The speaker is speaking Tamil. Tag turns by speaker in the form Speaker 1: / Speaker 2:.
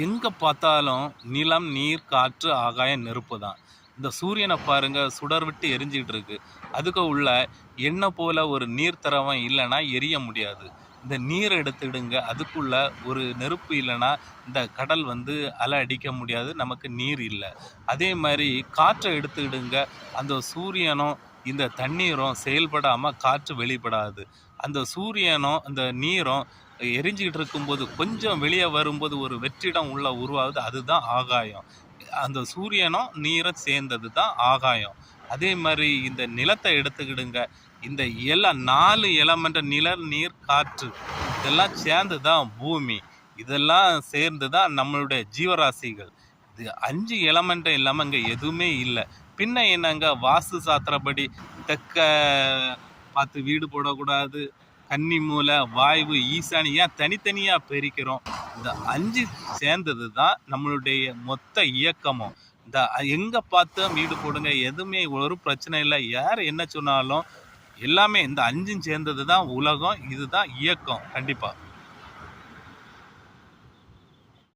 Speaker 1: எங்க பார்த்தாலும் நிலம், நீர், காற்று, ஆகாயம், நெருப்பு தான். இந்த சூரியனை பாருங்க சுடர் விட்டு எரிஞ்சுக்கிட்டு இருக்கு. அதுக்கு உள்ள என்ன போல ஒரு நீர் திரவம் இல்லைன்னா எரிய முடியாது. இந்த நீரை எடுத்துடுங்க, அதுக்குள்ள ஒரு நெருப்பு இல்லைன்னா இந்த கடல் அலை அடிக்க முடியாது, நமக்கு நீர் இல்லை. அதே மாதிரி காற்றை எடுத்துக்கிடுங்க, அந்த சூரியனும் இந்த தண்ணீரும் செயல்படாமல் காற்று வெளிப்படாது. அந்த சூரியனும் அந்த நீரும் எரிஞ்சுக்கிட்டு இருக்கும்போது கொஞ்சம் வெளியே வரும்போது ஒரு வெற்றிடம் உள்ள உருவாகுது, அதுதான் ஆகாயம். அந்த சூரியனும் நீரும் சேர்ந்தது தான் ஆகாயம். அதே மாதிரி இந்த நிலத்தை எடுத்துக்கிடுங்க, இந்த எல்லாம் 4 எலமெண்ட் நிழல், நீர், காற்று இதெல்லாம் சேர்ந்து தான் பூமி. இதெல்லாம் சேர்ந்து தான் நம்மளுடைய ஜீவராசிகள். இது 5 எலமெண்ட்டும் இல்லாமல் இங்கே எதுவுமே இல்லை. பின்ன என்னங்க, வாஸ்து சாஸ்திரப்படி தெற்க பார்த்து வீடு போடக்கூடாது, கன்னி மூலை, வாய்வு, ஈசானி ஏன் தனித்தனியாக பிரிக்கிறோம்? இந்த 5 சேர்ந்தது தான் நம்மளுடைய மொத்த இயக்கமும். இந்த எங்கே பார்த்தும் வீடு போடுங்க, எதுவுமே ஒரு பிரச்சனை இல்லை. யார் என்ன சொன்னாலும் எல்லாமே இந்த 5ம் சேர்ந்தது தான் உலகம். இதுதான் இயக்கம் கண்டிப்பாக.